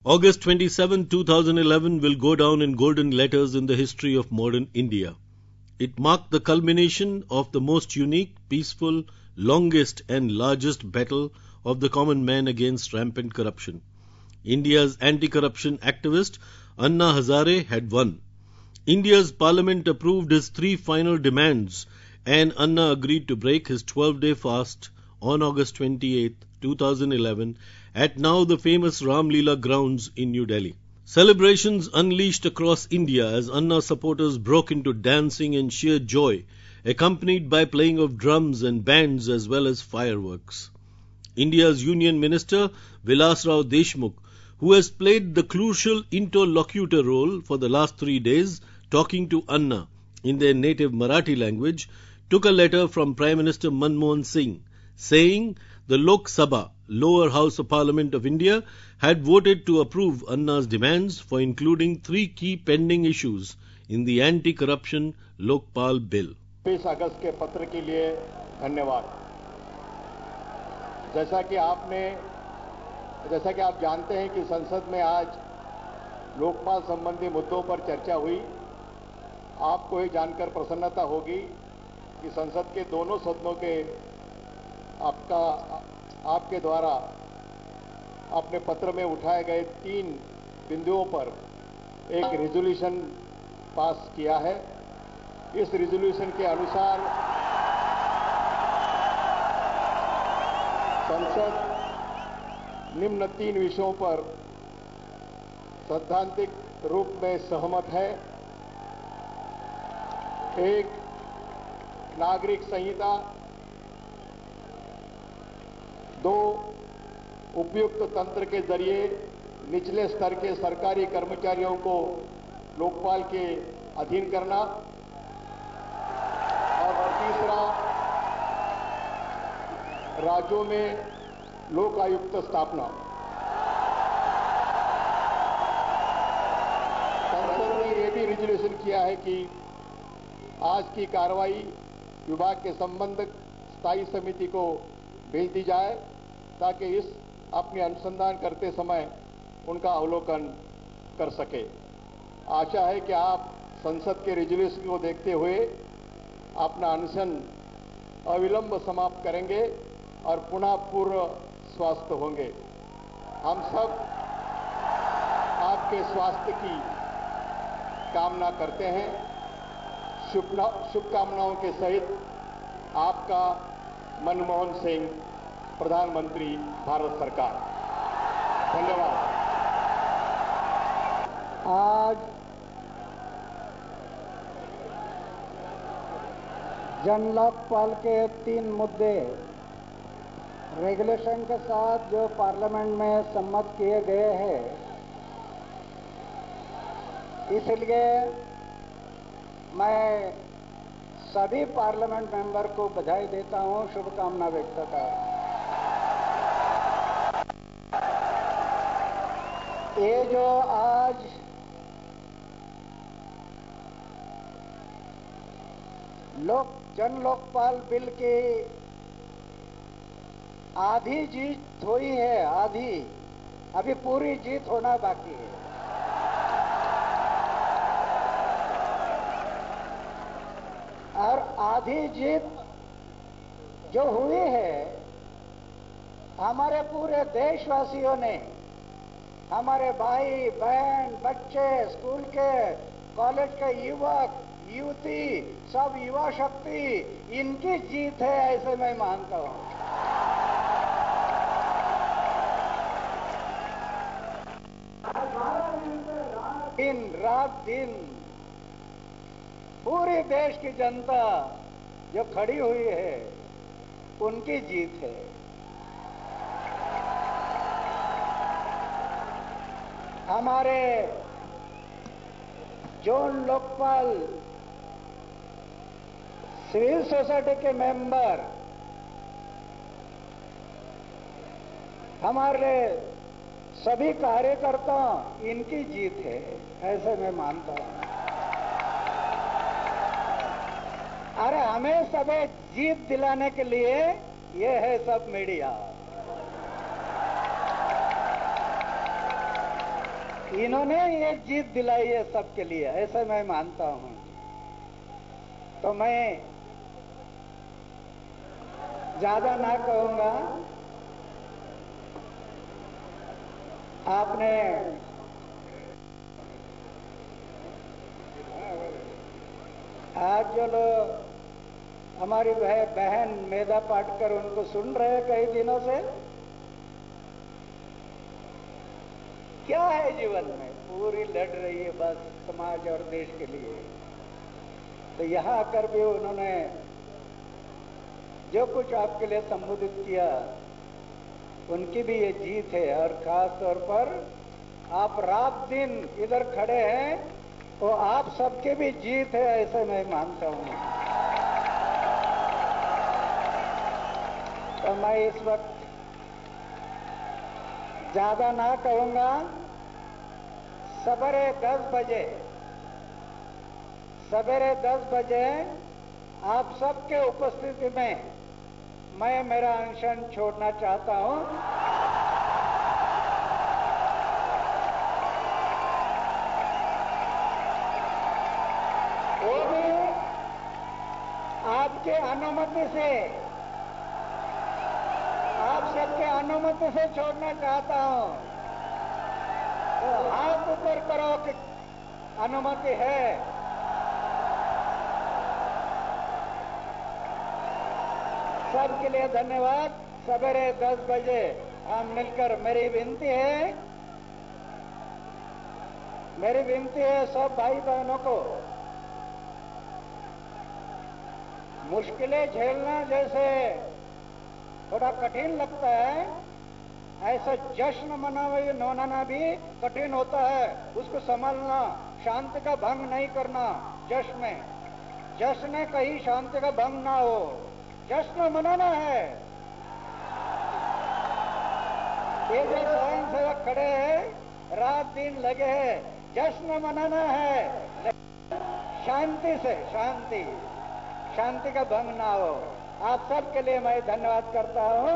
August 27, 2011 will go down in golden letters in the history of modern India. It marked the culmination of the most unique, peaceful, longest and largest battle of the common man against rampant corruption. India's anti-corruption activist Anna Hazare had won. India's parliament approved his 3 final demands and Anna agreed to break his 12-day fast on August 28, 2011 at now the famous Ram Leela grounds in New Delhi. Celebrations unleashed across India as Anna supporters broke into dancing and sheer joy, accompanied by playing of drums and bands as well as fireworks. India's Union Minister Vilas Rao Deshmukh, who has played the crucial interlocutor role for the last 3 days, talking to Anna in their native Marathi language, took a letter from Prime Minister Manmohan Singh saying the Lok Sabha, lower house of Parliament of India, had voted to approve Anna's demands for including 3 key pending issues in the anti-corruption Lokpal bill. 20 अगस्त के पत्र के लिए धन्यवाद। जैसा कि आप जानते हैं कि संसद में आज लोकपाल संबंधी मुद्दों पर चर्चा हुई। आपको ये जानकर प्रसन्नता होगी कि संसद के दोनों सदनों के आपके द्वारा अपने पत्र में उठाए गए 3 बिंदुओं पर एक रिजोल्यूशन पास किया है। इस रिजोल्यूशन के अनुसार संसद निम्न 3 विषयों पर सैद्धांतिक रूप में सहमत है। 1, नागरिक संहिता। 2, उपयुक्त तंत्र के जरिए निचले स्तर के सरकारी कर्मचारियों को लोकपाल के अधीन करना। और तीसरा, राज्यों में लोक आयुक्त स्थापना। संसद ने यह भी रिजोल्यूशन किया है कि आज की कार्रवाई विभाग के संबंधित स्थायी समिति को भेज दी जाए ताकि इस अपने अनुसंधान करते समय उनका अवलोकन कर सके। आशा है कि आप संसद के रिजोल्यूशन को देखते हुए अपना अनशन अविलंब समाप्त करेंगे और पुनः पूर्ण स्वस्थ होंगे। हम सब आपके स्वास्थ्य की कामना करते हैं। शुभकामनाओं के सहित आपका मनमोहन सिंह, प्रधानमंत्री, भारत सरकार। धन्यवाद। आज जन लोकपाल के 3 मुद्दे रेगुलेशन के साथ जो पार्लियामेंट में सम्मत किए गए हैं, इसलिए मैं सभी पार्लियामेंट मेंबर को बधाई देता हूं, शुभकामना व्यक्त करता हूं। ये जो आज जन लोकपाल बिल की आधी जीत हुई है, आधी, अभी पूरी जीत होना बाकी है। और आधी जीत जो हुई है, हमारे पूरे देशवासियों ने, हमारे भाई बहन, बच्चे, स्कूल के, कॉलेज के युवक, युवती, सब युवा शक्ति, इनकी जीत है, ऐसे मैं मानता हूं। दिन पूरे देश की जनता जो खड़ी हुई है, उनकी जीत है। हमारे जोन लोकपाल सिविल सोसाइटी के मेंबर, हमारे सभी कार्यकर्ता, इनकी जीत है, ऐसे मैं मानता हूं। अरे हमें सबे जीत दिलाने के लिए ये है सब मीडिया। इन्होंने ये जीत दिलाई है सबके लिए, ऐसे मैं मानता हूं। तो मैं ज्यादा ना कहूंगा। आपने आज जो लोग हमारी बहन मेधा पाटकर उनको सुन रहे हैं कई दिनों से, क्या है जीवन में, पूरी लड़ रही है बस समाज और देश के लिए। तो यहां आकर भी उन्होंने जो कुछ आपके लिए संबोधित किया, उनकी भी ये जीत है। और खास तौर पर आप रात दिन इधर खड़े हैं, वो आप सबके भी जीत है, ऐसे मैं मानता हूं। तो मैं इस वक्त ज्यादा ना कहूंगा। सवेरे 10 बजे आप सबके उपस्थिति में मैं मेरा अनशन छोड़ना चाहता हूं। वो भी आपके अनुमति से, आप सबके अनुमति से छोड़ना चाहता हूं। तो हाथ ऊपर करो कि अनुमति है। सबके लिए धन्यवाद। सवेरे 10 बजे हम मिलकर, मेरी विनती है सब भाई बहनों को, मुश्किलें झेलना जैसे थोड़ा कठिन लगता है, ऐसा जश्न मनाना भी कठिन होता है। उसको संभालना, शांति का भंग नहीं करना। जश्न में कहीं शांति का भंग ना हो, जश्न मनाना है। ये जो स्वयं सेवक खड़े हैं, रात दिन लगे हैं, जश्न मनाना है, शांति से, शांति का भंग ना हो। आप सबके लिए मैं धन्यवाद करता हूं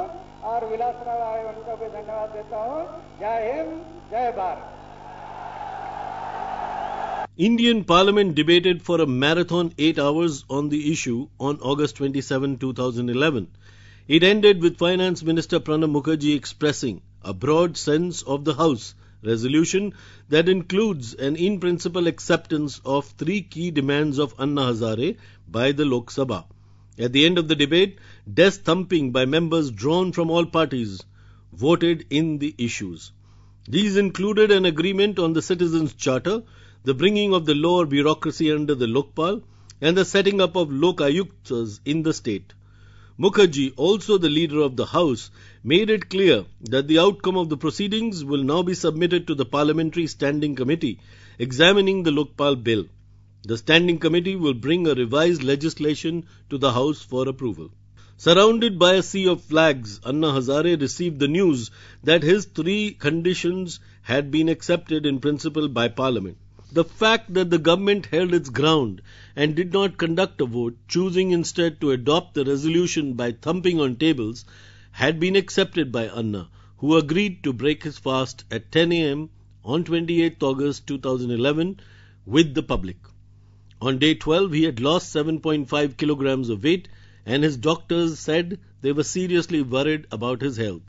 और विलासराव आए उनको भी धन्यवाद देता हूं। जय हिंद, जय Bharat. Indian Parliament debated for a marathon 8 hours on the issue on August 27, 2011. It ended with Finance Minister Pranab Mukherjee expressing a broad sense of the House resolution that includes an in-principle acceptance of 3 key demands of Anna Hazare by the Lok Sabha. At the end of the debate, desk thumping by members drawn from all parties voted in the issues. These included an agreement on the Citizens' Charter, the bringing of the lower bureaucracy under the Lokpal, and the setting up of Lokayuktas in the state. Mukherjee, also the leader of the House, made it clear that the outcome of the proceedings will now be submitted to the Parliamentary Standing Committee examining the Lokpal bill. The Standing Committee will bring a revised legislation to the House for approval. Surrounded by a sea of flags, Anna Hazare received the news that his 3 conditions had been accepted in principle by Parliament. The fact that the government held its ground and did not conduct a vote, choosing instead to adopt the resolution by thumping on tables, had been accepted by Anna, who agreed to break his fast at 10 a.m. on 28 August 2011 with the public. On day 12, he had lost 7.5 kilograms of weight, and his doctors said they were seriously worried about his health.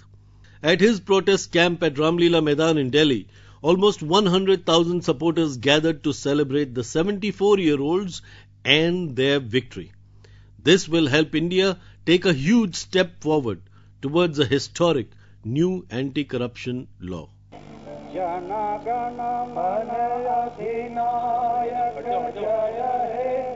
At his protest camp at Ramlila Maidan in Delhi, almost 100,000 supporters gathered to celebrate the 74-year-olds and their victory. This will help India take a huge step forward towards a historic new anti-corruption law. Jana Gana Mana Adhinayaka Jaya He